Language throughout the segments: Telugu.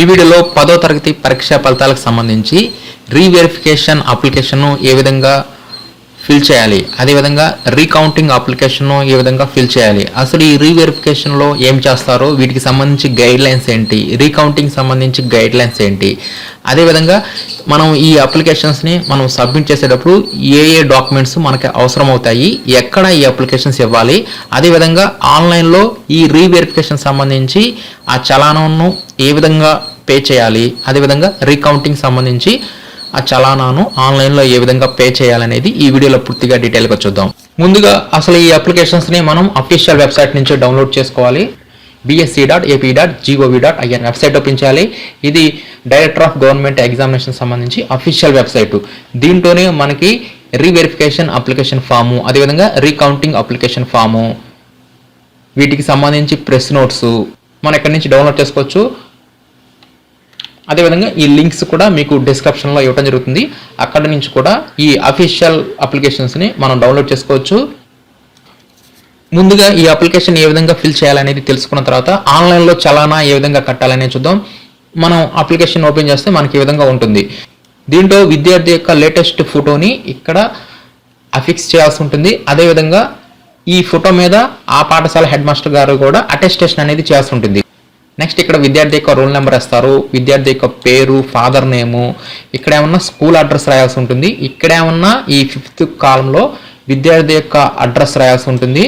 ఈ వీడియోలో 10వ తరగతి పరీక్షా ఫలితాలకు సంబంధించి రీవెరిఫికేషన్ అప్లికేషన్ ఏ విధంగా ఫిల్ చేయాలి, అదేవిధంగా రీకౌంటింగ్ అప్లికేషన్ ఏ విధంగా ఫిల్ చేయాలి, అసలు ఈ రీవెరిఫికేషన్లో ఏం చేస్తారో వీటికి సంబంధించి గైడ్ లైన్స్ ఏంటి, రీకౌంటింగ్ సంబంధించి గైడ్ లైన్స్ ఏంటి, అదేవిధంగా మనం ఈ అప్లికేషన్స్ని మనం సబ్మిట్ చేసేటప్పుడు ఏ డాక్యుమెంట్స్ మనకి అవసరం అవుతాయి, ఎక్కడ ఈ అప్లికేషన్స్ ఇవ్వాలి, అదేవిధంగా ఆన్లైన్లో ఈ రీవెరిఫికేషన్ సంబంధించి ఆ చలానాను ఏ విధంగా పే చేయాలి, అదేవిధంగా రీకౌంటింగ్ సంబంధించి ఆ చలానాను ఆన్లైన్లో ఏ విధంగా పే చేయాలనేది ఈ వీడియోలో పూర్తిగా డీటెయిల్గా చూద్దాం. ముందుగా అసలు ఈ అప్లికేషన్స్ని మనం అఫీషియల్ వెబ్సైట్ నుంచి డౌన్లోడ్ చేసుకోవాలి. bsc.ap.gov.in వెబ్సైట్ ఓపెన్ చేయాలి. ఇది డైరెక్టర్ ఆఫ్ గవర్నమెంట్ ఎగ్జామినేషన్ సంబంధించి అఫీషియల్ వెబ్సైట్. దీంట్లోనే మనకి రీవెరిఫికేషన్ అప్లికేషన్ ఫాము, అదేవిధంగా రీకౌంటింగ్ అప్లికేషన్ ఫాము, వీటికి సంబంధించి ప్రెస్ నోట్స్ మనం ఎక్కడి నుంచి డౌన్లోడ్ చేసుకోవచ్చు. అదేవిధంగా ఈ లింక్స్ కూడా మీకు డిస్క్రిప్షన్లో ఇవ్వడం జరుగుతుంది. అక్కడ నుంచి కూడా ఈ అఫీషియల్ అప్లికేషన్స్ని మనం డౌన్లోడ్ చేసుకోవచ్చు. ముందుగా ఈ అప్లికేషన్ ఏ విధంగా ఫిల్ చేయాలనేది తెలుసుకున్న తర్వాత ఆన్లైన్లో చలానా ఏ విధంగా కట్టాలనేది చూద్దాం. మనం అప్లికేషన్ ఓపెన్ చేస్తే మనకి ఈ విధంగా ఉంటుంది. దీంట్లో విద్యార్థి యొక్క లేటెస్ట్ ఫోటోని ఇక్కడ అఫిక్స్ చేయాల్సి ఉంటుంది. అదేవిధంగా ఈ ఫోటో మీద ఆ పాఠశాల హెడ్ మాస్టర్ గారు కూడా అటెస్టేషన్ అనేది చేయాల్సి ఉంటుంది. నెక్స్ట్ ఇక్కడ విద్యార్థి యొక్క రోల్ నెంబర్ ఇస్తారు, విద్యార్థి యొక్క పేరు, ఫాదర్ నేము, ఇక్కడ ఏమన్నా స్కూల్ అడ్రస్ రాయాల్సి ఉంటుంది. ఇక్కడ ఏమన్నా ఈ 5th కాలంలో విద్యార్థి యొక్క అడ్రస్ రాయాల్సి ఉంటుంది.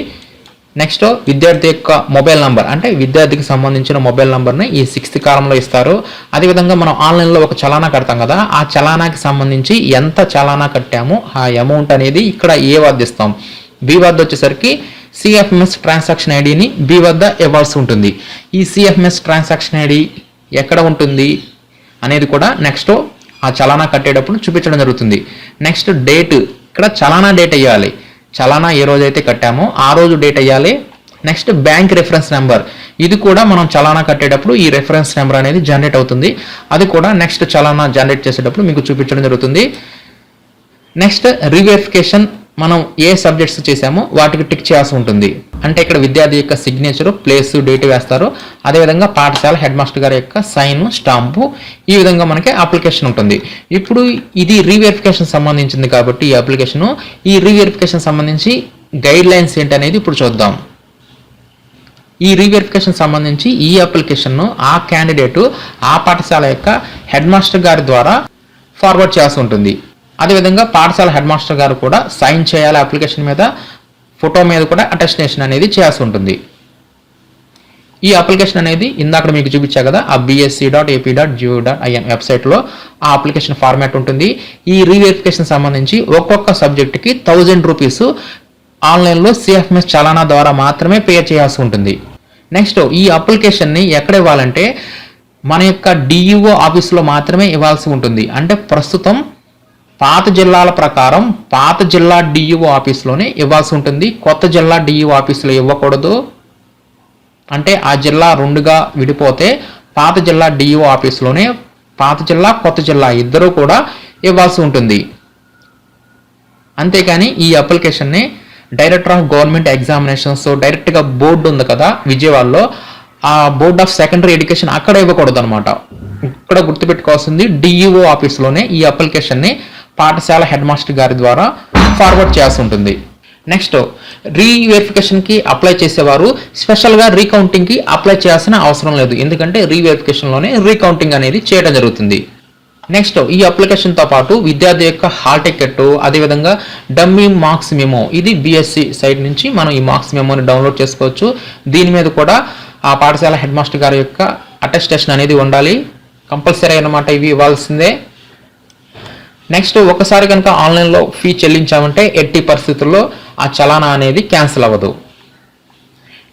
నెక్స్ట్ విద్యార్థి యొక్క మొబైల్ నంబర్, అంటే విద్యార్థికి సంబంధించిన మొబైల్ నంబర్ని ఈ 6th కాలంలో ఇస్తారు. అదేవిధంగా మనం ఆన్లైన్లో ఒక చలానా కడతాం కదా, ఆ చలానాకి సంబంధించి ఎంత చలానా కట్టామో ఆ అమౌంట్ అనేది ఇక్కడ ఏ వద్ద ఇస్తాం. బి వద్ద వచ్చేసరికి సిఎఫ్ఎంఎస్ ట్రాన్సాక్షన్ ఐడిని బి వద్ద ఇవ్వాల్సి ఉంటుంది. ఈ సిఎఫ్ఎంఎస్ ట్రాన్సాక్షన్ ఐడి ఎక్కడ ఉంటుంది అనేది కూడా నెక్స్ట్ ఆ చలానా కట్టేటప్పుడు చూపించడం జరుగుతుంది. నెక్స్ట్ డేట్, ఇక్కడ చలానా డేట్ వేయాలి. చలానా ఏ రోజు అయితే కట్టామో ఆ రోజు డేట్ వేయాలి. నెక్స్ట్ బ్యాంక్ రెఫరెన్స్ నెంబర్, ఇది కూడా మనం చలానా కట్టేటప్పుడు ఈ రెఫరెన్స్ నెంబర్ అనేది జనరేట్ అవుతుంది. అది కూడా నెక్స్ట్ చలానా జనరేట్ చేసేటప్పుడు మీకు చూపించడం జరుగుతుంది. నెక్స్ట్ రీవెరిఫికేషన్ మనం ఏ సబ్జెక్ట్స్ చేసామో వాటికి టిక్ చేయాల్సి ఉంటుంది. అంటే ఇక్కడ విద్యార్థి యొక్క సిగ్నేచరు, ప్లేస్, డేట్ వేస్తారు. అదేవిధంగా పాఠశాల హెడ్ మాస్టర్ గారి యొక్క సైన్, స్టాంపు, ఈ విధంగా మనకి అప్లికేషన్ ఉంటుంది. ఇప్పుడు ఇది రీవెరిఫికేషన్ సంబంధించింది కాబట్టి ఈ రీవెరిఫికేషన్ సంబంధించి గైడ్ లైన్స్ ఏంటనేది ఇప్పుడు చూద్దాం. ఈ రీవెరిఫికేషన్ సంబంధించి ఈ అప్లికేషన్ను ఆ క్యాండిడేటు ఆ పాఠశాల యొక్క హెడ్ మాస్టర్ గారి ద్వారా ఫార్వర్డ్ చేయాల్సి ఉంటుంది. అదేవిధంగా పాఠశాల హెడ్ మాస్టర్ గారు కూడా సైన్ చేయాలి అప్లికేషన్ మీద, ఫోటో మీద కూడా అటెస్టేషన్ అనేది చేయాల్సి ఉంటుంది. ఈ అప్లికేషన్ అనేది ఇందాక మీకు చూపించా కదా, ఆ bsc.ap.gov.in వెబ్సైట్లో ఆ అప్లికేషన్ ఫార్మాట్ ఉంటుంది. ఈ రీవెరిఫికేషన్ సంబంధించి ఒక్కొక్క సబ్జెక్టుకి 1000 రూపీస్ ఆన్లైన్లో సిఎఫ్ఎంఎస్ చలానా ద్వారా మాత్రమే పే చేయాల్సి ఉంటుంది. నెక్స్ట్ ఈ అప్లికేషన్ని ఎక్కడ ఇవ్వాలంటే మన యొక్క డిఈఓ ఆఫీస్లో మాత్రమే ఇవ్వాల్సి ఉంటుంది. అంటే ప్రస్తుతం పాత జిల్లాల ప్రకారం పాత జిల్లా డిఈఓ ఆఫీస్లోనే ఇవ్వాల్సి ఉంటుంది. కొత్త జిల్లా డిఈఓ ఆఫీసులో ఇవ్వకూడదు. అంటే ఆ జిల్లా 2గా విడిపోతే పాత జిల్లా డిఈఓ ఆఫీస్లోనే పాత జిల్లా, కొత్త జిల్లా ఇద్దరూ కూడా ఇవ్వాల్సి ఉంటుంది. అంతేకాని ఈ అప్లికేషన్ని డైరెక్టర్ ఆఫ్ గవర్నమెంట్ ఎగ్జామినేషన్స్ డైరెక్ట్గా బోర్డు ఉంది కదా విజయవాడలో, ఆ బోర్డ్ ఆఫ్ సెకండరీ ఎడ్యుకేషన్ అక్కడ ఇవ్వకూడదు అనమాట. ఇక్కడ గుర్తుపెట్టుకోవాల్సింది డిఈఓ ఆఫీస్లోనే ఈ అప్లికేషన్ని పాఠశాల హెడ్ మాస్టర్ గారి ద్వారా ఫార్వర్డ్ చేయాల్సి ఉంటుంది. నెక్స్ట్ రీవెరిఫికేషన్కి అప్లై చేసేవారు స్పెషల్గా రీకౌంటింగ్కి అప్లై చేయాల్సిన అవసరం లేదు, ఎందుకంటే రీవెరిఫికేషన్లోనే రీకౌంటింగ్ అనేది చేయడం జరుగుతుంది. నెక్స్ట్ ఈ అప్లికేషన్తో పాటు విద్యార్థి యొక్క హాల్ టికెట్, అదేవిధంగా డమ్మీ మార్క్స్ మెమో, ఇది బిఎస్సి సైట్ నుంచి మనం ఈ మార్క్స్ మెమోని డౌన్లోడ్ చేసుకోవచ్చు. దీని మీద కూడా ఆ పాఠశాల హెడ్ మాస్టర్ గారి యొక్క అటెస్టేషన్ అనేది ఉండాలి, కంపల్సరీ అన్నమాట, ఇవి ఇవ్వాల్సిందే. నెక్స్ట్ ఒకసారి కనుక ఆన్లైన్లో ఫీ చెల్లించామంటే ఎట్టి పరిస్థితుల్లో ఆ చలానా అనేది క్యాన్సిల్ అవ్వదు.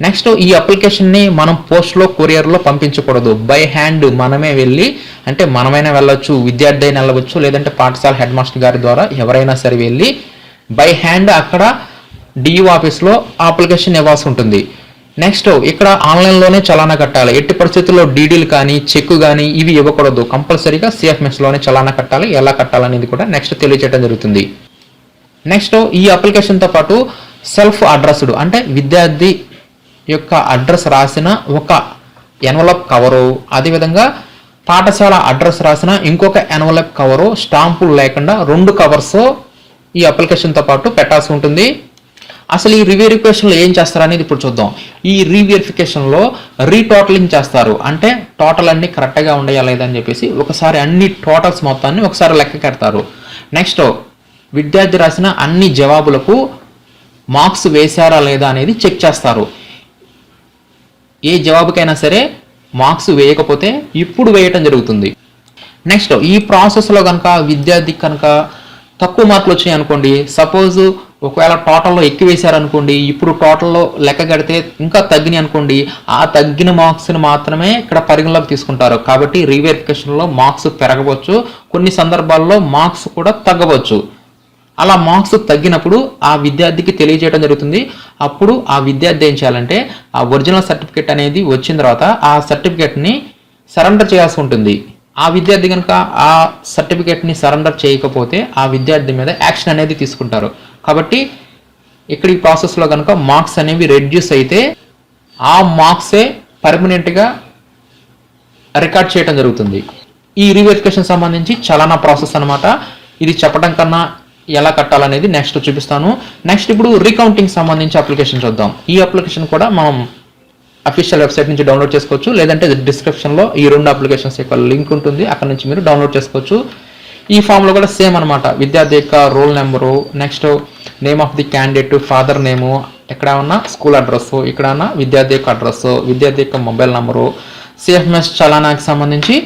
నెక్స్ట్ ఈ అప్లికేషన్ని మనం పోస్ట్లో, కొరియర్లో పంపించకూడదు. బై హ్యాండ్ మనమే వెళ్ళి, అంటే మనమైనా వెళ్ళొచ్చు, విద్యార్థి అయినా వెళ్ళవచ్చు, లేదంటే పాఠశాల హెడ్ మాస్టర్ గారి ద్వారా ఎవరైనా సరే వెళ్ళి బై హ్యాండ్ అక్కడ డిఈఓ ఆఫీస్లో ఆ అప్లికేషన్ ఇవ్వాల్సి ఉంటుంది. నెక్స్ట్ ఇక్కడ ఆన్లైన్లోనే చలానా కట్టాలి. ఎట్టి పరిస్థితుల్లో డీడీలు కానీ, చెక్ కానీ ఇవి ఇవ్వకూడదు. కంపల్సరీగా సిఎఫ్ఎంఎస్లోనే చలానా కట్టాలి. ఎలా కట్టాలనేది కూడా నెక్స్ట్ తెలియజేయడం జరుగుతుంది. నెక్స్ట్ ఈ అప్లికేషన్తో పాటు సెల్ఫ్ అడ్రస్డ్, అంటే విద్యార్థి యొక్క అడ్రస్ రాసిన ఒక ఎన్వలప్ కవరు, అదేవిధంగా పాఠశాల అడ్రస్ రాసిన ఇంకొక ఎన్వలప్ కవరు స్టాంపులు లేకుండా 2 కవర్స్ ఈ అప్లికేషన్తో పాటు పెట్టాల్సి ఉంటుంది. అసలు ఈ రీవెరిఫికేషన్లో ఏం చేస్తారు అనేది ఇప్పుడు చూద్దాం. ఈ రీవెరిఫికేషన్లో రీటోటలింగ్ చేస్తారు. అంటే టోటల్ అన్ని కరెక్ట్గా ఉన్నాయా లేదని చెప్పేసి ఒకసారి అన్ని టోటల్స్ మొత్తాన్ని ఒకసారి లెక్క కడతారు. నెక్స్ట్ విద్యార్థి రాసిన అన్ని జవాబులకు మార్క్స్ వేశారా లేదా అనేది చెక్ చేస్తారు. ఏ జవాబుకైనా సరే మార్క్స్ వేయకపోతే ఇప్పుడు వేయటం జరుగుతుంది. నెక్స్ట్ ఈ ప్రాసెస్లో కనుక విద్యార్థి కనుక తక్కువ మార్కులు వచ్చాయి అనుకోండి, సపోజ్ ఒకవేళ టోటల్లో ఎక్కువ వేశారనుకోండి, ఇప్పుడు టోటల్లో లెక్క కడితే ఇంకా తగ్గినాయి అనుకోండి, ఆ తగ్గిన మార్క్స్ని మాత్రమే ఇక్కడ పరిగణలోకి తీసుకుంటారు. కాబట్టి రీవెరిఫికేషన్లో మార్క్స్ పెరగవచ్చు, కొన్ని సందర్భాల్లో మార్క్స్ కూడా తగ్గవచ్చు. అలా మార్క్స్ తగ్గినప్పుడు ఆ విద్యార్థికి తెలియజేయడం జరుగుతుంది. అప్పుడు ఆ విద్యార్థి ఏం చేయాలంటే ఆ ఒరిజినల్ సర్టిఫికేట్ అనేది వచ్చిన తర్వాత ఆ సర్టిఫికేట్ని సరెండర్ చేయాల్సి ఉంటుంది. ఆ విద్యార్థి కనుక ఆ సర్టిఫికేట్ని సరెండర్ చేయకపోతే ఆ విద్యార్థి మీద యాక్షన్ అనేది తీసుకుంటారు. కాబట్టి ఇక్కడ ఈ ప్రాసెస్లో కనుక మార్క్స్ అనేవి రెడ్యూస్ అయితే ఆ మార్క్సే పర్మనెంట్గా రికార్డ్ చేయడం జరుగుతుంది. ఈ రీవెరిఫికేషన్ సంబంధించి చలానా ప్రాసెస్ అనమాట. ఇది చెప్పడం కన్నా ఎలా కట్టాలనేది నెక్స్ట్ చూపిస్తాను. నెక్స్ట్ ఇప్పుడు రీకౌంటింగ్ సంబంధించి అప్లికేషన్ చూద్దాం. ఈ అప్లికేషన్ కూడా మనం అఫీషియల్ వెబ్సైట్ నుంచి డౌన్లోడ్ చేసుకోవచ్చు, లేదంటే డిస్క్రిప్షన్లో ఈ 2 అప్లికేషన్స్ యొక్క లింక్ ఉంటుంది, అక్కడ నుంచి మీరు డౌన్లోడ్ చేసుకోవచ్చు. ఈ ఫామ్లో కూడా సేమ్ అనమాట. విద్యార్థి యొక్క roll number, next name of the candidate, father name, ఎక్కడ ఉన్న స్కూల్ అడ్రస్, ఇక్కడ ఉన్న విద్యార్థి యొక్క అడ్రస్, విద్యార్థి యొక్క మొబైల్ నెంబరు, సిఎఫ్ఎంఎస్ చలానాకి సంబంధించి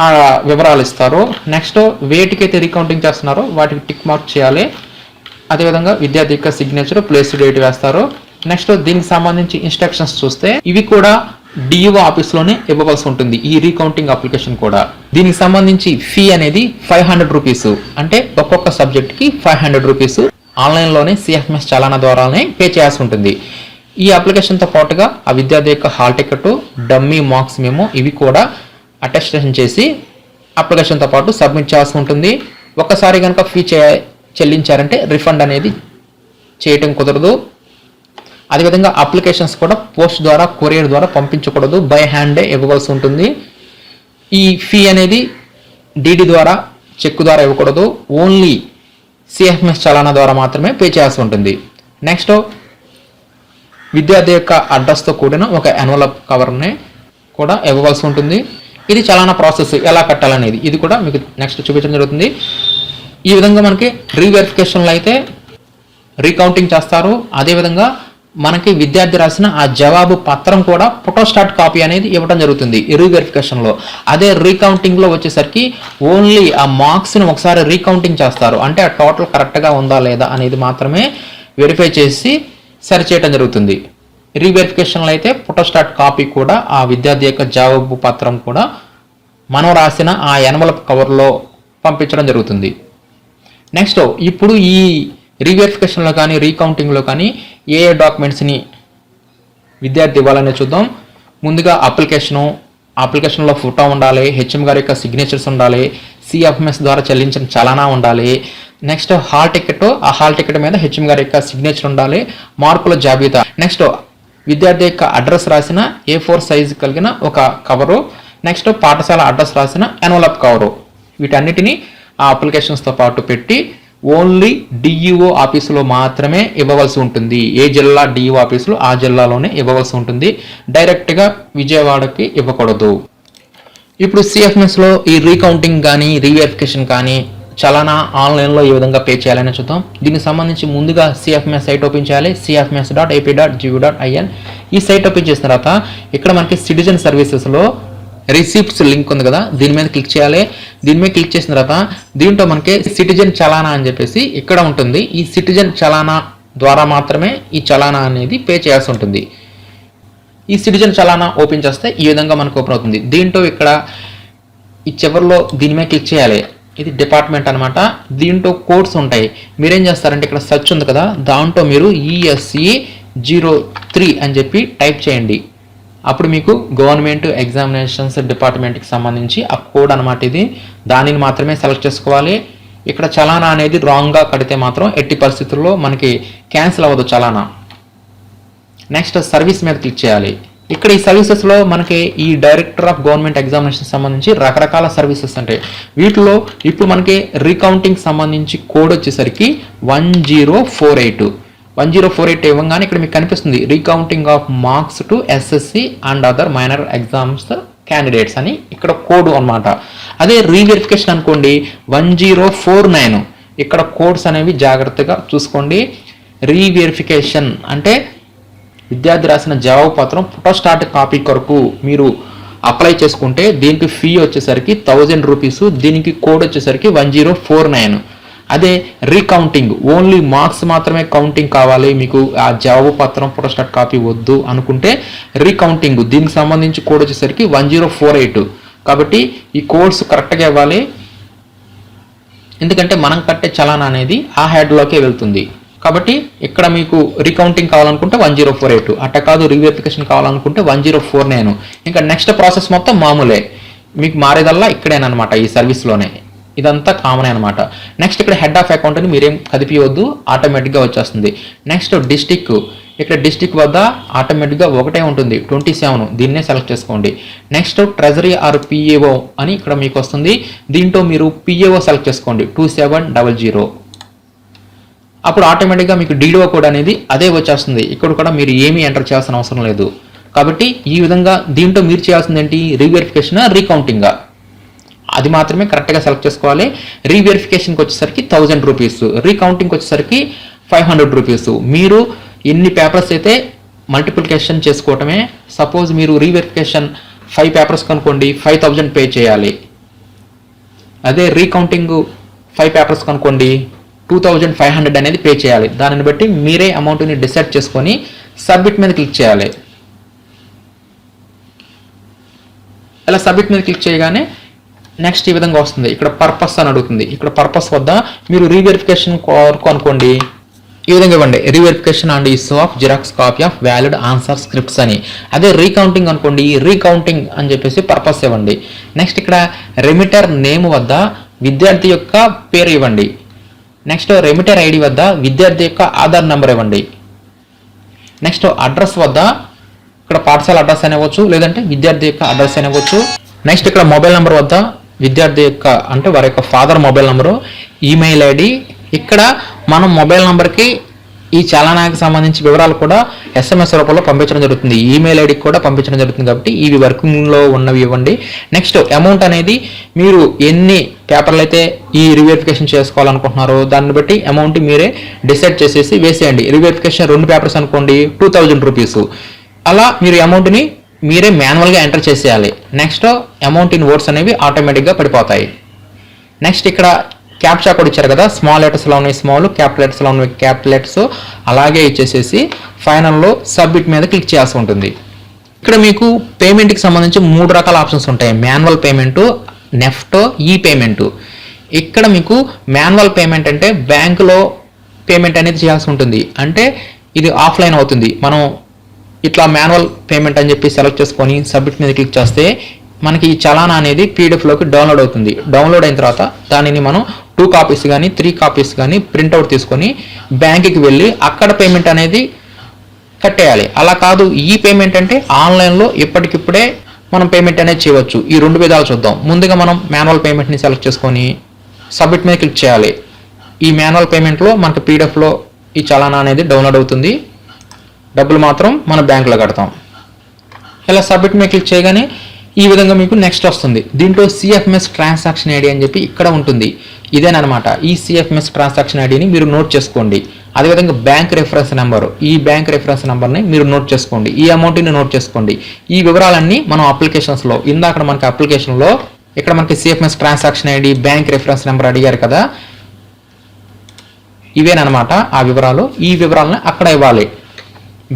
ఆ వివరాలు ఇస్తారు. నెక్స్ట్ వేటికైతే రీకౌంటింగ్ చేస్తున్నారో వాటికి టిక్ మార్క్ చేయాలి. అదేవిధంగా విద్యార్థి యొక్క సిగ్నేచర్, ప్లేస్, డేట్ వేస్తారు. నెక్స్ట్ దీనికి సంబంధించి ఇన్స్ట్రక్షన్స్ చూస్తే ఇవి కూడా డిఈఓ ఆఫీస్లోనే ఇవ్వవలసి ఉంటుంది. ఈ రీకౌంటింగ్ అప్లికేషన్ కూడా. దీనికి సంబంధించి ఫీ అనేది 500 రూపీస్, అంటే ఒక్కొక్క సబ్జెక్ట్కి 500 రూపీస్ ఆన్లైన్లోనే సిఎఫ్ఎంఎస్ చలానా ద్వారానే పే చేయాల్సి ఉంటుంది. ఈ అప్లికేషన్తో పాటుగా ఆ విద్యార్థి యొక్క hall ticket, dummy marks memo ఇవి కూడా అటెస్టేషన్ చేసి అప్లికేషన్తో పాటు సబ్మిట్ చేయాల్సి ఉంటుంది. ఒక్కసారి కనుక ఫీ చెల్లించారంటే రిఫండ్ అనేది చేయటం కుదరదు. అదేవిధంగా అప్లికేషన్స్ కూడా పోస్ట్ ద్వారా, కొరియర్ ద్వారా పంపించకూడదు, బై హ్యాండే ఇవ్వవలసి ఉంటుంది. ఈ ఫీ అనేది డీడీ ద్వారా, చెక్ ద్వారా ఇవ్వకూడదు, ఓన్లీ సిఎఫ్ఎంఎస్ చలానా ద్వారా మాత్రమే పే చేయాల్సి ఉంటుంది. నెక్స్ట్ విద్యార్థి యొక్క అడ్రస్తో కూడిన ఒక ఎన్వలప్ కవర్ని కూడా ఇవ్వవలసి ఉంటుంది. ఇది చలానా ప్రాసెస్ ఎలా కట్టాలనేది ఇది కూడా మీకు నెక్స్ట్ చూపించడం జరుగుతుంది. ఈ విధంగా మనకి రీవెరిఫికేషన్లో అయితే రీకౌంటింగ్ చేస్తారు. అదేవిధంగా మనకి విద్యార్థి రాసిన ఆ జవాబు పత్రం కూడా ఫోటోస్టాట్ కాపీ అనేది ఇవ్వడం జరుగుతుంది ఈ రీవెరిఫికేషన్లో. అదే రీకౌంటింగ్లో వచ్చేసరికి ఓన్లీ ఆ మార్క్స్ని ఒకసారి రీకౌంటింగ్ చేస్తారు. అంటే ఆ టోటల్ కరెక్ట్గా ఉందా లేదా అనేది మాత్రమే వెరిఫై చేసి సరిచేయడం జరుగుతుంది. రీవెరిఫికేషన్లో అయితే ఫోటోస్టాట్ కాపీ కూడా ఆ విద్యార్థి యొక్క జవాబు పత్రం కూడా మనం రాసిన ఆ ఎన్వలప్ కవర్లో పంపించడం జరుగుతుంది. నెక్స్ట్ ఇప్పుడు ఈ రీవెరిఫికేషన్లో కానీ రీకౌంటింగ్లో కానీ ఏ డాక్యుమెంట్స్ని విద్యార్థి ఇవ్వాలనే చూద్దాం. ముందుగా అప్లికేషన్లో ఫోటో ఉండాలి, హెచ్ఎం గారి యొక్క సిగ్నేచర్స్ ఉండాలి, సిఎఫ్ఎంఎస్ ద్వారా చెల్లించిన చలానా ఉండాలి. నెక్స్ట్ హాల్ టికెట్, ఆ హాల్ టికెట్ మీద హెచ్ఎం గారి యొక్క సిగ్నేచర్ ఉండాలి, మార్కుల జాబితా. నెక్స్ట్ విద్యార్థి యొక్క అడ్రస్ రాసిన A4 సైజు కలిగిన ఒక కవరు, నెక్స్ట్ పాఠశాల అడ్రస్ రాసిన ఎన్వలప్ కవరు. వీటన్నిటిని ఆ అప్లికేషన్స్తో పాటు పెట్టి ఓన్లీ డిఈఓ ఆఫీసులో మాత్రమే ఇవ్వవలసి ఉంటుంది. ఏ జిల్లా డిఈఓ ఆఫీసులో ఆ జిల్లాలోనే ఇవ్వవలసి ఉంటుంది. డైరెక్ట్గా విజయవాడకి ఇవ్వకూడదు. ఇప్పుడు సిఎఫ్ఎంఎస్లో ఈ రీకౌంటింగ్ కానీ రీవెరిఫికేషన్ కానీ చలానా ఆన్లైన్లో ఏ విధంగా పే చేయాలని చూద్దాం. దీనికి సంబంధించి ముందుగా సిఎఫ్ఎంఎస్ సైట్ ఓపెన్ చేయాలి, cfms.ap.gov.in. ఈ సైట్ ఓపెన్ చేసిన తర్వాత ఇక్కడ మనకి సిటిజన్ సర్వీసెస్లో రిసిప్ట్స్ లింక్ ఉంది కదా, దీని మీద క్లిక్ చేయాలి. దీని మీద క్లిక్ చేసిన తర్వాత దీంట్లో మనకి సిటిజన్ చలానా అని చెప్పేసి ఇక్కడ ఉంటుంది. ఈ సిటిజన్ చలానా ద్వారా మాత్రమే ఈ చలానా అనేది పే చేయాల్సి ఉంటుంది. ఈ సిటిజన్ చలానా ఓపెన్ చేస్తే ఈ విధంగా మనకు ఓపెన్ అవుతుంది. దీంట్లో ఇక్కడ ఈ చివరిలో దీని మీద క్లిక్ చేయాలి. ఇది డిపార్ట్మెంట్ అనమాట. దీంట్లో కోడ్స్ ఉంటాయి. మీరేం చేస్తారంటే ఇక్కడ సెర్చ్ ఉంది కదా, దాంట్లో మీరు ESE03 అని చెప్పి టైప్ చేయండి. అప్పుడు మీకు గవర్నమెంట్ ఎగ్జామినేషన్స్ డిపార్ట్మెంట్కి సంబంధించి ఆ కోడ్ అనమాట ఇది. దానిని మాత్రమే సెలెక్ట్ చేసుకోవాలి. ఇక్కడ చలానా అనేది రాంగ్గా కడితే మాత్రం ఎట్టి పరిస్థితుల్లో మనకి క్యాన్సిల్ అవ్వదు చలానా. నెక్స్ట్ సర్వీస్ మీద క్లిక్ చేయాలి. ఇక్కడ ఈ సర్వీసెస్లో మనకి ఈ డైరెక్టర్ ఆఫ్ గవర్నమెంట్ ఎగ్జామినేషన్ సంబంధించి రకరకాల సర్వీసెస్ ఉంటాయి. వీటిలో ఇప్పుడు మనకి రీకౌంటింగ్ సంబంధించి కోడ్ వచ్చేసరికి 1048 ఇవ్వగానే ఇక్కడ మీకు కనిపిస్తుంది recounting of marks to SSC and other minor exams candidates అని ఇక్కడ కోడ్ అన్నమాట. అదే రీవెరిఫికేషన్ అనుకోండి 1049, ఇక్కడ కోడ్స్ అనేవి జాగ్రత్తగా చూసుకోండి. రీవెరిఫికేషన్ అంటే విద్యార్థి రాసిన జవాబు పత్రం ఫోటోస్టాట్ కాపీ కొరకు మీరు అప్లై చేసుకుంటే దీనికి ఫీ వచ్చేసరికి 1000 రూపీస్, దీనికి కోడ్ వచ్చేసరికి 1049. అదే రీకౌంటింగ్ ఓన్లీ మార్క్స్ మాత్రమే కౌంటింగ్ కావాలి, మీకు ఆ జవాబు పత్రం ఫోటోస్టాట్ కాపీ వద్దు అనుకుంటే రీకౌంటింగ్ దీనికి సంబంధించి కోడ్ వచ్చేసరికి 1048. కాబట్టి ఈ కోడ్స్ కరెక్ట్గా ఇవ్వాలి, ఎందుకంటే మనం కట్టే చలానా అనేది ఆ హెడ్లోకే వెళ్తుంది. కాబట్టి ఇక్కడ మీకు రీకౌంటింగ్ కావాలనుకుంటే 1048, అట్ట కాదు రీవెరిఫికేషన్ కావాలనుకుంటే 1049. ఇంకా నెక్స్ట్ ప్రాసెస్ మొత్తం మామూలే, మీకు మారేదల్లా ఇక్కడేనమాట, ఈ సర్వీస్లోనే. ఇదంతా కామన్ అనమాట. నెక్స్ట్ ఇక్కడ హెడ్ ఆఫ్ అకౌంట్ని మీరేం కదిపియవద్దు, ఆటోమేటిక్గా వచ్చేస్తుంది. నెక్స్ట్ డిస్టిక్, ఇక్కడ డిస్టిక్ వద్ద ఆటోమేటిక్గా ఒకటే ఉంటుంది 27, దీన్నే సెలెక్ట్ చేసుకోండి. నెక్స్ట్ ట్రెజరీ ఆర్ పిఏఓ అని ఇక్కడ మీకు వస్తుంది, దీంట్లో మీరు పిఏఓ సెలెక్ట్ చేసుకోండి 2700. అప్పుడు ఆటోమేటిక్గా మీకు డీడీఓ కోడ్ అనేది అదే వచ్చేస్తుంది. ఇక్కడ కూడా మీరు ఏమీ ఎంటర్ చేయాల్సిన అవసరం లేదు. కాబట్టి ఈ విధంగా దీంట్లో మీరు చేయాల్సింది ఏంటి, రీవెరిఫికేషన్ రీకౌంటింగ్ అది మాత్రమే కరెక్ట్గా సెలెక్ట్ చేసుకోవాలి. రీవెరిఫికేషన్కి వచ్చేసరికి 1000 రూపీస్, రీకౌంటింగ్కి వచ్చేసరికి 500 రూపీస్. మీరు ఎన్ని పేపర్స్ అయితే మల్టిప్లికేషన్ చేసుకోవటమే. సపోజ్ మీరు రీవెరిఫికేషన్ 5 పేపర్స్ కనుకోండి 5000 పే చేయాలి. అదే రీకౌంటింగ్ 5 పేపర్స్ కనుకోండి 2500 అనేది పే చేయాలి. దానిని బట్టి మీరే అమౌంట్ని డిసైడ్ చేసుకొని సబ్మిట్ మీద క్లిక్ చేయాలి. ఇలా సబ్మిట్ మీద క్లిక్ చేయగానే నెక్స్ట్ ఈ విధంగా వస్తుంది. ఇక్కడ పర్పస్ అని అడుగుతుంది. ఇక్కడ పర్పస్ వద్ద మీరు రీవెరిఫికేషన్ అనుకోండి ఈ విధంగా ఇవ్వండి, reverification and issue of xerox copy of valid answer scripts అని. అదే రీకౌంటింగ్ అనుకోండి రీకౌంటింగ్ అని చెప్పేసి పర్పస్ ఇవ్వండి. నెక్స్ట్ ఇక్కడ రెమిటర్ నేమ్ వద్ద విద్యార్థి యొక్క పేరు ఇవ్వండి. నెక్స్ట్ రెమిటర్ ఐడి వద్ద విద్యార్థి యొక్క ఆధార్ నెంబర్ ఇవ్వండి. నెక్స్ట్ అడ్రస్ వద్ద ఇక్కడ పాఠశాల అడ్రస్ అనేవచ్చు, లేదంటే విద్యార్థి యొక్క అడ్రస్ అనేవచ్చు. నెక్స్ట్ ఇక్కడ మొబైల్ నెంబర్ వద్ద విద్యార్థి యొక్క అంటే వారి యొక్క father mobile number, email ID. ఇక్కడ మనం మొబైల్ నెంబర్కి ఈ చలానాకి సంబంధించి వివరాలు కూడా SMS రూపంలో పంపించడం జరుగుతుంది, ఈమెయిల్ ఐడికి కూడా పంపించడం జరుగుతుంది. కాబట్టి ఇవి వర్కింగ్లో ఉన్నవి ఇవ్వండి. నెక్స్ట్ అమౌంట్ అనేది మీరు ఎన్ని పేపర్లు అయితే ఈ రీవెరిఫికేషన్ చేసుకోవాలనుకుంటున్నారో దాన్ని బట్టి అమౌంట్ మీరే డిసైడ్ చేసేసి వేసేయండి. రీవెరిఫికేషన్ 2 పేపర్స్ అనుకోండి 2000 రూపీస్. అలా మీరు అమౌంట్ని మీరే మాన్యువల్గా ఎంటర్ చేసేయాలి. నెక్స్ట్ అమౌంట్ ఇన్ వర్డ్స్ అనేవి ఆటోమేటిక్గా పడిపోతాయి. నెక్స్ట్ ఇక్కడ క్యాప్చా కోడ్ ఇచ్చారు కదా, స్మాల్ లెటర్స్లో ఉన్నాయి స్మాల్, క్యాపిటల్ లెటర్స్లో ఉన్నాయి క్యాపిటల్ లెటర్స్, అలాగే ఇచ్చేసేసి ఫైనల్లో సబ్మిట్ మీద క్లిక్ చేయాల్సి ఉంటుంది. ఇక్కడ మీకు పేమెంట్కి సంబంధించి 3 రకాల ఆప్షన్స్ ఉంటాయి, మాన్యువల్ పేమెంట్, నెఫ్ట్, ఈ పేమెంట్. ఇక్కడ మీకు మాన్యువల్ పేమెంట్ అంటే బ్యాంకులో పేమెంట్ అనేది చేయాల్సి ఉంటుంది, అంటే ఇది ఆఫ్లైన్ అవుతుంది. మనం ఇట్లా మాన్యువల్ పేమెంట్ అని చెప్పి సెలెక్ట్ చేసుకొని సబ్మిట్ మీద క్లిక్ చేస్తే మనకి ఈ చలానా అనేది పీడిఎఫ్లోకి డౌన్లోడ్ అవుతుంది. డౌన్లోడ్ అయిన తర్వాత దానిని మనం 2 కాపీస్ కానీ 3 కాపీస్ కానీ ప్రింట్అవుట్ తీసుకొని బ్యాంకుకి వెళ్ళి అక్కడ పేమెంట్ అనేది కట్టేయాలి. అలా కాదు ఈ పేమెంట్ అంటే ఆన్లైన్లో ఇప్పటికిప్పుడే మనం పేమెంట్ అనేది చేయవచ్చు. ఈ 2 విధాలు చూద్దాం. ముందుగా మనం మాన్యువల్ పేమెంట్ని సెలెక్ట్ చేసుకొని సబ్మిట్ మీద క్లిక్ చేయాలి. ఈ మాన్యువల్ పేమెంట్లో మనకి పీడిఎఫ్లో ఈ చలానా అనేది డౌన్లోడ్ అవుతుంది, డబ్బులు మాత్రం మన బ్యాంకులో కడతాం. ఇలా సబ్మిట్ మీద క్లిక్ చేయగానే ఈ విధంగా మీకు నెక్స్ట్ వస్తుంది. దీంట్లో CFMS ట్రాన్సాక్షన్ ఐడి అని చెప్పి ఇక్కడ ఉంటుంది. ఇదేనమాట ఈ CFMS ట్రాన్సాక్షన్ ఐడిని మీరు నోట్ చేసుకోండి. అదేవిధంగా బ్యాంక్ రెఫరెన్స్ నెంబర్, ఈ బ్యాంక్ రెఫరెన్స్ నెంబర్ని మీరు నోట్ చేసుకోండి, ఈ అమౌంట్ని నోట్ చేసుకోండి. ఈ వివరాలన్నీ మనం అప్లికేషన్స్లో ఇందాక మనకి అప్లికేషన్లో ఇక్కడ మనకి CFMS transaction ID bank reference number అడిగారు కదా, ఇవేనమాట ఆ వివరాలు. ఈ వివరాలను అక్కడ ఇవ్వాలి.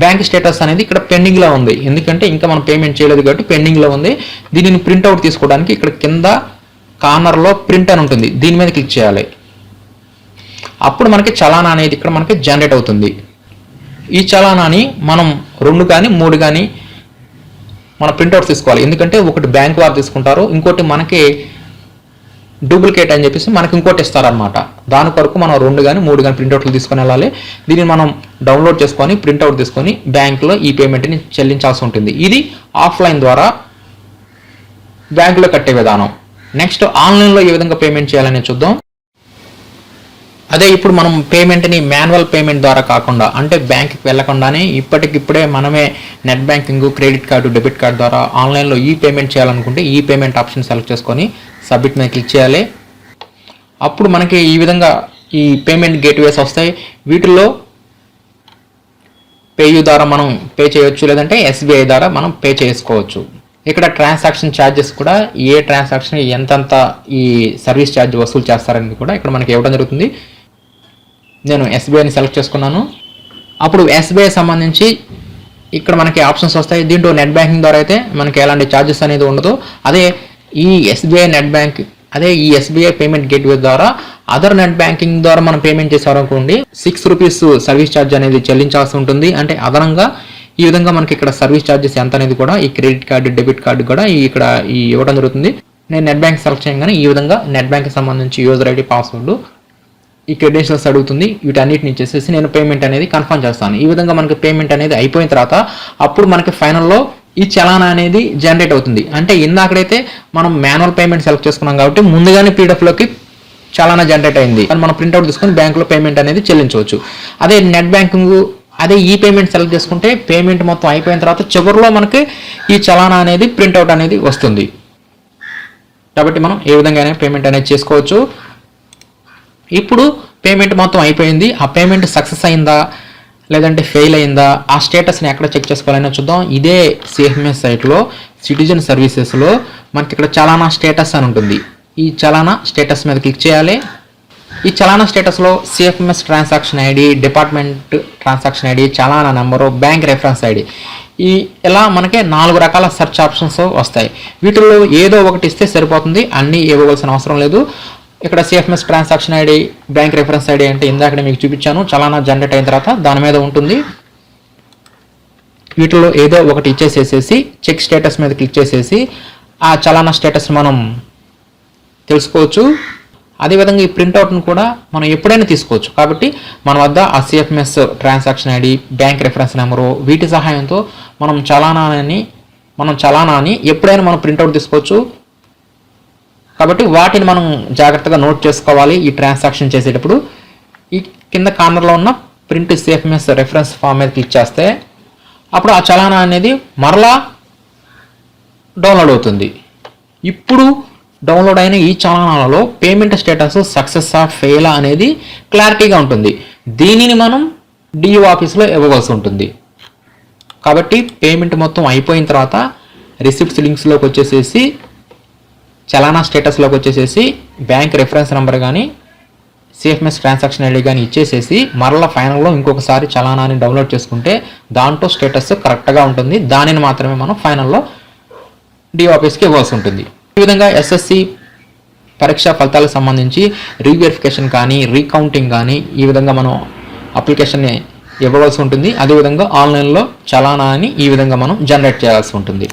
బ్యాంక్ స్టేటస్ అనేది ఇక్కడ పెండింగ్లో ఉంది, ఎందుకంటే ఇంకా మనం పేమెంట్ చేయలేదు కాబట్టి పెండింగ్లో ఉంది. దీనిని ప్రింట్అవుట్ తీసుకోవడానికి ఇక్కడ కింద కార్నర్లో ప్రింట్ అని ఉంటుంది, దీని మీద క్లిక్ చేయాలి. అప్పుడు మనకి చలానా అనేది ఇక్కడ మనకి జనరేట్ అవుతుంది. ఈ చలానాని మనం 2 కానీ 3 కానీ మనం ప్రింట్అవుట్ తీసుకోవాలి, ఎందుకంటే ఒకటి బ్యాంక్ వారు తీసుకుంటారు, ఇంకోటి మనకి డూప్లికేట్ అని చెప్పేసి మనకి ఇంకోటి ఇస్తారనమాట. దాని కొరకు మనం 2 కానీ 3 కానీ ప్రింట్అవుట్లు తీసుకొని వెళ్ళాలి. దీన్ని మనం డౌన్లోడ్ చేసుకొని ప్రింట్అవుట్ తీసుకొని బ్యాంకులో ఈ పేమెంట్ని చెల్లించాల్సి ఉంటుంది. ఇది ఆఫ్లైన్ ద్వారా బ్యాంకులో కట్టే విధానం. నెక్స్ట్ ఆన్లైన్లో ఏ విధంగా పేమెంట్ చేయాలని చూద్దాం. అదే ఇప్పుడు మనం పేమెంట్ని మాన్యువల్ పేమెంట్ ద్వారా కాకుండా, అంటే బ్యాంక్కి వెళ్ళకుండానే ఇప్పటికిప్పుడే మనమే net banking, credit card, debit card ద్వారా ఆన్లైన్లో ఈ పేమెంట్ చేయాలనుకుంటే ఈ పేమెంట్ ఆప్షన్ సెలెక్ట్ చేసుకొని సబ్మిట్ మీద క్లిక్ చేయాలి. అప్పుడు మనకి ఈ విధంగా ఈ పేమెంట్ గేట్వేస్ వస్తాయి. వీటిల్లో పేయూ ద్వారా మనం పే చేయొచ్చు, లేదంటే ఎస్బీఐ ద్వారా మనం పే చేసుకోవచ్చు. ఇక్కడ ట్రాన్సాక్షన్ ఛార్జెస్ కూడా ఏ ట్రాన్సాక్షన్ ఎంతంత ఈ సర్వీస్ ఛార్జ్ వసూలు చేస్తారని కూడా ఇక్కడ మనకి ఇవ్వడం జరుగుతుంది. నేను ఎస్బీఐని సెలెక్ట్ చేసుకున్నాను. అప్పుడు ఎస్బీఐ సంబంధించి ఇక్కడ మనకి ఆప్షన్స్ వస్తాయి. దీంట్లో నెట్ బ్యాంకింగ్ ద్వారా అయితే మనకి ఎలాంటి ఛార్జెస్ అనేది ఉండదు. అదే ఈ ఎస్బీఐ నెట్ బ్యాంక్, అదే ఈ ఎస్బీఐ పేమెంట్ గేట్వే ద్వారా అదర్ నెట్ బ్యాంకింగ్ ద్వారా మనం పేమెంట్ చేసామనుకోండి, 6 రూపీస్ సర్వీస్ ఛార్జ్ అనేది చెల్లించాల్సి ఉంటుంది. అంటే అదనంగా ఈ విధంగా మనకి ఇక్కడ సర్వీస్ ఛార్జెస్ ఎంత అనేది కూడా ఈ క్రెడిట్ కార్డు, డెబిట్ కార్డు కూడా ఇక్కడ ఇవ్వడం జరుగుతుంది. నేను నెట్ బ్యాంక్ సెలెక్ట్ చేయగానే ఈ విధంగా నెట్ బ్యాంక్కి సంబంధించి యూజర్ ఐడి, పాస్వర్డ్, ఈ క్రెడెన్షియల్స్ అడుగుతుంది. వీటన్నిటిని ఇచ్చేసేసి నేను పేమెంట్ అనేది కన్ఫర్మ్ చేస్తాను. ఈ విధంగా మనకి పేమెంట్ అనేది అయిపోయిన తర్వాత అప్పుడు మనకి ఫైనల్లో ఈ చలానా అనేది జనరేట్ అవుతుంది. అంటే ఇందాకడైతే మనం మాన్యువల్ పేమెంట్ సెలెక్ట్ చేసుకున్నాం కాబట్టి ముందుగానే పీడిఎఫ్లోకి చలానా జనరేట్ అయింది. మనం ప్రింట్అవుట్ తీసుకొని బ్యాంకులో పేమెంట్ అనేది చెల్లించవచ్చు. అదే నెట్ బ్యాంకింగ్, అదే ఈ పేమెంట్ సెలెక్ట్ చేసుకుంటే పేమెంట్ మొత్తం అయిపోయిన తర్వాత చివరిలో మనకి ఈ చలానా అనేది ప్రింట్అవుట్ అనేది వస్తుంది. కాబట్టి మనం ఏ విధంగా పేమెంట్ అనేది చేసుకోవచ్చు. ఇప్పుడు పేమెంట్ మొత్తం అయిపోయింది. ఆ పేమెంట్ సక్సెస్ అయిందా లేదంటే ఫెయిల్ అయిందా, ఆ స్టేటస్ని ఎక్కడ చెక్ చేసుకోవాలనే చూద్దాం. ఇదే సిఎఫ్ఎంఎస్ సైట్లో సిటిజన్ సర్వీసెస్లో మనకి ఇక్కడ చలానా స్టేటస్ అని ఉంటుంది. ఈ చలానా స్టేటస్ మీద క్లిక్ చేయాలి. ఈ చలానా స్టేటస్లో CFMS transaction ID, department transaction ID, చలానా నెంబరు, బ్యాంక్ రెఫరెన్స్ ఐడి, ఇలా మనకి 4 రకాల సెర్చ్ ఆప్షన్స్ వస్తాయి. వీటిల్లో ఏదో ఒకటి ఇస్తే సరిపోతుంది, అన్నీ ఇవ్వవలసిన అవసరం లేదు. ఇక్కడ CFMS transaction ID, bank reference ID అంటే ఇందాక మీకు చూపించాను, చలానా జనరేట్ అయిన తర్వాత దాని మీద ఉంటుంది. వీటిలో ఏదో ఒకటి ఇచ్చేసేసి చెక్ స్టేటస్ మీద క్లిక్ చేసేసి ఆ చలానా స్టేటస్ మనం తెలుసుకోవచ్చు. అదేవిధంగా ఈ ప్రింట్అవుట్ను కూడా మనం ఎప్పుడైనా తీసుకోవచ్చు. కాబట్టి మన వద్ద ఆ CFMS transaction ID, bank reference number, వీటి సహాయంతో మనం చలానాని ఎప్పుడైనా మనం ప్రింట్అవుట్ తీసుకోవచ్చు. కాబట్టి వాటిని మనం జాగ్రత్తగా నోట్ చేసుకోవాలి ఈ ట్రాన్సాక్షన్ చేసేటప్పుడు. ఈ కింద కార్నర్లో ఉన్న ప్రింట్ సిఎఫ్ఎంఎస్ రెఫరెన్స్ ఫామ్ మీద క్లిక్ చేస్తే అప్పుడు ఆ చలానా అనేది మరలా డౌన్లోడ్ అవుతుంది. ఇప్పుడు డౌన్లోడ్ అయిన ఈ చలానాలలో పేమెంట్ స్టేటస్ సక్సెస్ ఆ ఫెయిల్ అనేది క్లారిటీగా ఉంటుంది. దీనిని మనం డిఓ ఆఫీస్లో ఇవ్వవలసి ఉంటుంది. కాబట్టి పేమెంట్ మొత్తం అయిపోయిన తర్వాత రిసిప్ట్స్ లింక్స్లోకి వచ్చేసేసి చలానా స్టేటస్లోకి వచ్చేసేసి బ్యాంక్ రెఫరెన్స్ నెంబర్ కానీ సిఎఫ్ఎంఎస్ ట్రాన్సాక్షన్ ఐడి కానీ ఇచ్చేసేసి మరలా ఫైనల్లో ఇంకొకసారి చలానాని డౌన్లోడ్ చేసుకుంటే దాంట్లో స్టేటస్ కరెక్ట్గా ఉంటుంది. దానిని మాత్రమే మనం ఫైనల్లో డిఓ ఆఫీస్కి ఇవ్వాల్సి ఉంటుంది. ఈ విధంగా ఎస్ఎస్సి పరీక్షా ఫలితాలకు సంబంధించి రీవెరిఫికేషన్ కానీ, రీకౌంటింగ్ కానీ ఈ విధంగా మనం అప్లికేషన్ని ఇవ్వవలసి ఉంటుంది. అదేవిధంగా ఆన్లైన్లో చలానాని ఈ విధంగా మనం జనరేట్ చేయాల్సి ఉంటుంది.